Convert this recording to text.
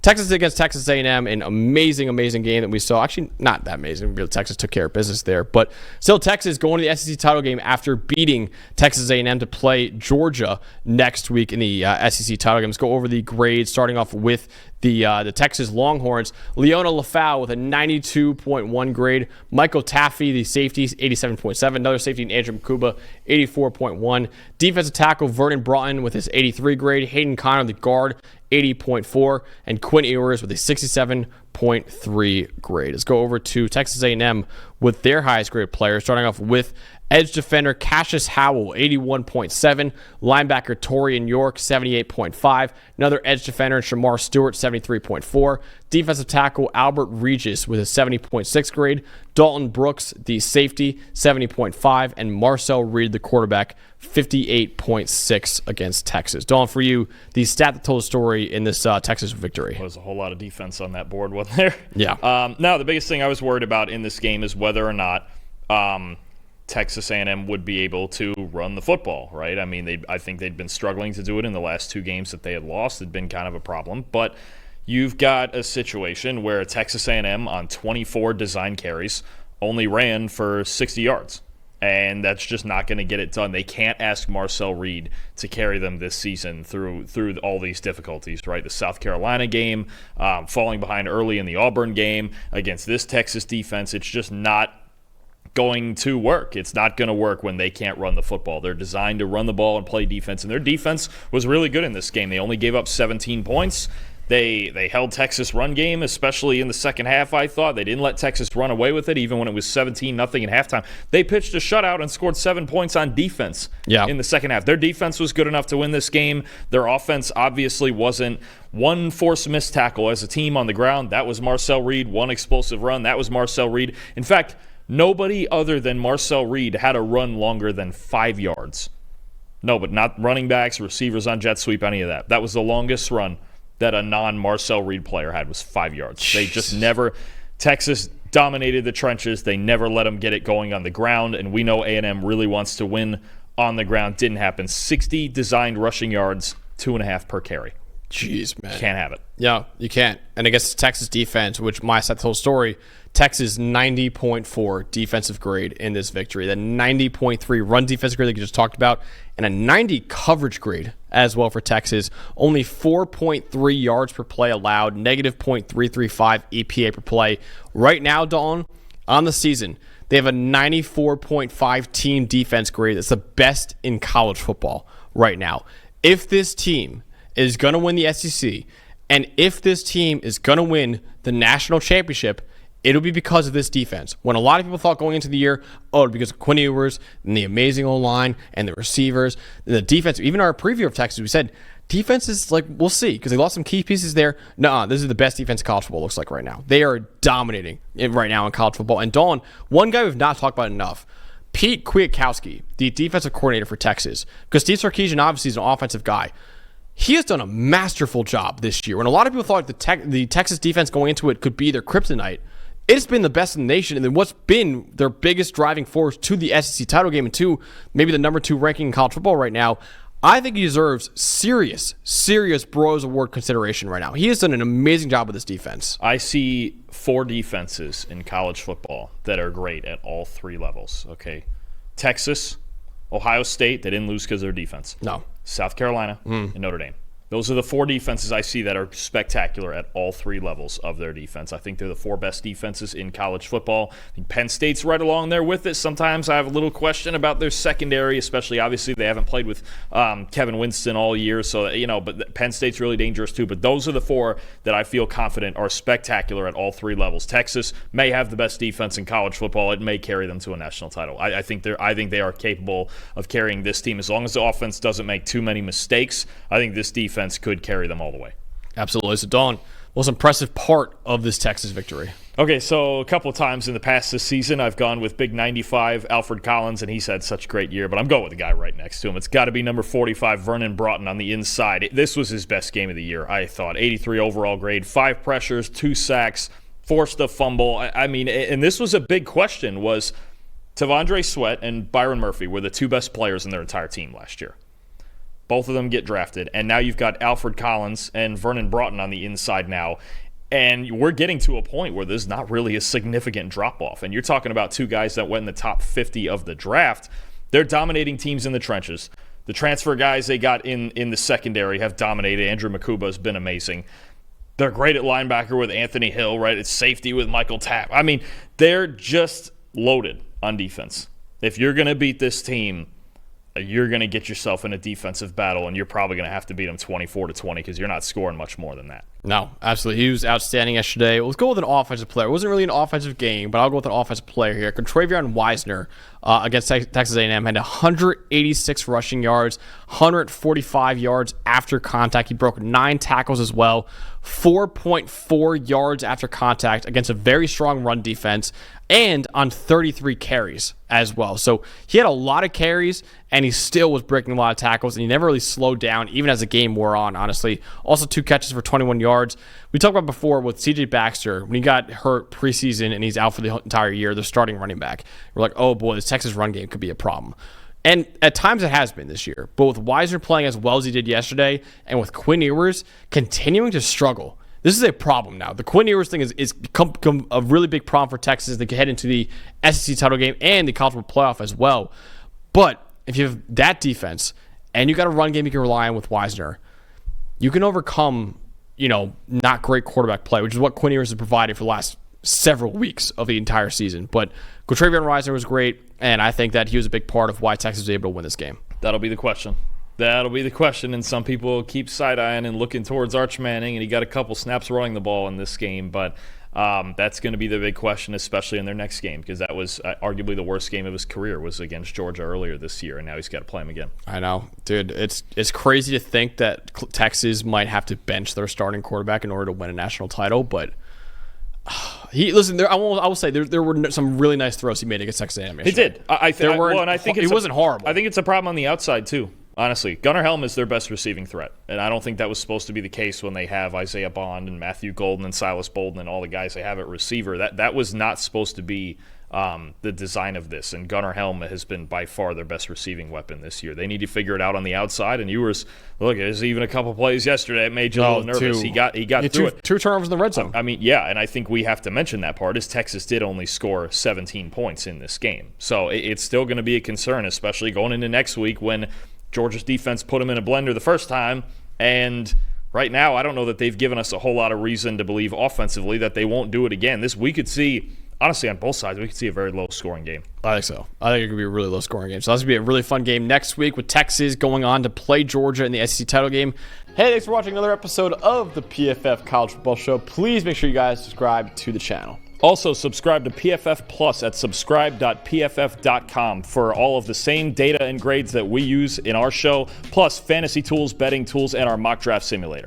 Texas against Texas A&M, an amazing game that we saw. Actually, not that amazing. Texas took care of business there. But still, Texas going to the SEC title game after beating Texas A&M to play Georgia next week in the SEC title game. Let's go over the grades, starting off with the Texas Longhorns. Leona Lafau with a 92.1 grade. Michael Taffy, the safety, 87.7. Another safety, Andrew Mkuba, 84.1. Defensive tackle Vernon Broughton with his 83 grade. Hayden Connor, the guard, 80.4. And Quinn Ewers with a 67.3 grade. Let's go over to Texas A&M with their highest grade player, starting off with edge defender Cassius Howell, 81.7. Linebacker Torian York, 78.5. Another edge defender, Shamar Stewart, 73.4. Defensive tackle Albert Regis with a 70.6 grade. Dalton Brooks, the safety, 70.5. And Marcel Reed, the quarterback, 58.6 against Texas. Dalton, for you, the stat that told the story in this Texas victory. There's a whole lot of defense on that board, wasn't there? Yeah. Now, the biggest thing I was worried about in this game is whether or not Texas A&M would be able to run the football, right? I mean, I think they'd been struggling to do it in the last two games that they had lost. It'd been kind of a problem. But you've got a situation where Texas A&M on 24 design carries only ran for 60 yards. And that's just not going to get it done. They can't ask Marcel Reed to carry them this season through all these difficulties, right? The South Carolina game, falling behind early in the Auburn game against this Texas defense. It's just not going to work. It's not going to work when they can't run the football. They're designed to run the ball and play defense, and their defense was really good in this game. They only gave up 17 points. They held Texas run game, especially in the second half, I thought. They didn't let Texas run away with it, even when it was 17-0 at halftime. They pitched a shutout and scored 7 points on defense in the second half. Their defense was good enough to win this game. Their offense obviously wasn't. One forced missed tackle as a team on the ground. That was Marcel Reed. One explosive run. That was Marcel Reed. In fact, nobody other than Marcel Reed had a run longer than 5 yards. No, but not running backs, receivers on jet sweep, any of that. That was the longest run that a non-Marcel Reed player had, was 5 yards. Jeez. They just never – Texas dominated the trenches. They never let them get it going on the ground, and we know A&M really wants to win on the ground. Didn't happen. 60 designed rushing yards, 2.5 per carry. Jeez, man. Can't have it. Yeah, you can't. And I guess Texas defense, which my set the whole story, Texas 90.4 defensive grade in this victory. The 90.3 run defensive grade that you just talked about, and a 90 coverage grade as well for Texas. Only 4.3 yards per play allowed, negative .335 EPA per play. Right now, Dalton, on the season, they have a 94.5 team defense grade. That's the best in college football right now. If this team is going to win the SEC, and if this team is going to win the national championship, it'll be because of this defense. When a lot of people thought going into the year, because of Quinn Ewers and the amazing O-line and the receivers, the defense, even our preview of Texas, we said, defense is like, we'll see, because they lost some key pieces there. No, this is the best defense college football looks like right now. They are dominating it right now in college football. And Dawn, one guy we've not talked about enough, Pete Kwiatkowski, the defensive coordinator for Texas, because Steve Sarkisian obviously is an offensive guy. He has done a masterful job this year. When a lot of people thought the Texas defense going into it could be their kryptonite, it's been the best in the nation, and then what's been their biggest driving force to the SEC title game and to maybe the number 2 ranking in college football right now, I think he deserves serious Bros Award consideration right now. He has done an amazing job with this defense. I see 4 defenses in college football that are great at all 3 levels. Okay, Texas, Ohio State, they didn't lose because of their defense. No. South Carolina, and Notre Dame. Those are the 4 defenses I see that are spectacular at all 3 levels of their defense. I think they're the 4 best defenses in college football. I think Penn State's right along there with it. Sometimes I have a little question about their secondary, especially obviously they haven't played with Kevin Winston all year, so but Penn State's really dangerous too. But those are the 4 that I feel confident are spectacular at all 3 levels. Texas may have the best defense in college football. It may carry them to a national title. I think they are capable of carrying this team as long as the offense doesn't make too many mistakes. I think this defense could carry them all the way. Absolutely. So, Dawn, most impressive part of this Texas victory? Okay, so a couple of times in the past this season, I've gone with Big 95, Alfred Collins, and he's had such a great year, but I'm going with the guy right next to him. It's got to be number 45, Vernon Broughton on the inside. This was his best game of the year, I thought. 83 overall grade, 5 pressures, 2 sacks, forced a fumble. I mean, and this was a big question, was Tavondre Sweat and Byron Murphy were the 2 best players in their entire team last year. Both of them get drafted. And now you've got Alfred Collins and Vernon Broughton on the inside now. And we're getting to a point where there's not really a significant drop-off. And you're talking about two guys that went in the top 50 of the draft. They're dominating teams in the trenches. The transfer guys they got in the secondary have dominated. Andrew Makuba has been amazing. They're great at linebacker with Anthony Hill, right? It's safety with Michael Tapp. I mean, they're just loaded on defense. If you're going to beat this team, you're going to get yourself in a defensive battle, and you're probably going to have to beat them 24-20 because you're not scoring much more than that. No, absolutely. He was outstanding yesterday. Let's go with an offensive player. It wasn't really an offensive game, but I'll go with an offensive player here. Contravion Wisner against Texas A&M had 186 rushing yards, 145 yards after contact. He broke 9 tackles as well, 4.4 yards after contact against a very strong run defense, and on 33 carries as well. So he had a lot of carries, and he still was breaking a lot of tackles, and he never really slowed down, even as the game wore on, honestly. Also 2 catches for 21 yards. We talked about before with C.J. Baxter, when he got hurt preseason and he's out for the entire year, the starting running back. We're like, oh boy, this Texas run game could be a problem. And at times it has been this year. But with Wisner playing as well as he did yesterday, and with Quinn Ewers continuing to struggle, this is a problem now. The Quinn Ewers thing is become a really big problem for Texas as they head into the SEC title game and the college football playoff as well. But if you have that defense and you got a run game you can rely on with Wisner, you can overcome, not great quarterback play, which is what Quinn Ewers has provided for the last several weeks of the entire season. But Contravion Wisner was great, and I think that he was a big part of why Texas was able to win this game. That'll be the question. And some people keep side-eyeing and looking towards Arch Manning, and he got a couple snaps running the ball in this game, but that's going to be the big question, especially in their next game, because that was arguably the worst game of his career was against Georgia earlier this year, and now he's got to play him again. I know. Dude, it's crazy to think that Texas might have to bench their starting quarterback in order to win a national title, but I will say there were some really nice throws he made against Texas A&M yesterday. He did. I think it wasn't horrible. I think it's a problem on the outside, too. Honestly, Gunnar Helm is their best receiving threat, and I don't think that was supposed to be the case when they have Isaiah Bond and Matthew Golden and Silas Bolden and all the guys they have at receiver. That was not supposed to be the design of this, and Gunnar Helm has been by far their best receiving weapon this year. They need to figure it out on the outside, and Ewers, look, there's even a couple plays yesterday that made you a little nervous. He got through it. 2 turnovers in the red zone. I mean, yeah, and I think we have to mention that part is Texas did only score 17 points in this game. So it's still going to be a concern, especially going into next week when Georgia's defense put them in a blender the first time, and right now I don't know that they've given us a whole lot of reason to believe offensively that they won't do it again. We could see, honestly, on both sides, we could see a very low-scoring game. I think so. I think it could be a really low-scoring game. So that's going to be a really fun game next week with Texas going on to play Georgia in the SEC title game. Hey, thanks for watching another episode of the PFF College Football Show. Please make sure you guys subscribe to the channel. Also, subscribe to PFF Plus at subscribe.pff.com for all of the same data and grades that we use in our show, plus fantasy tools, betting tools, and our mock draft simulator.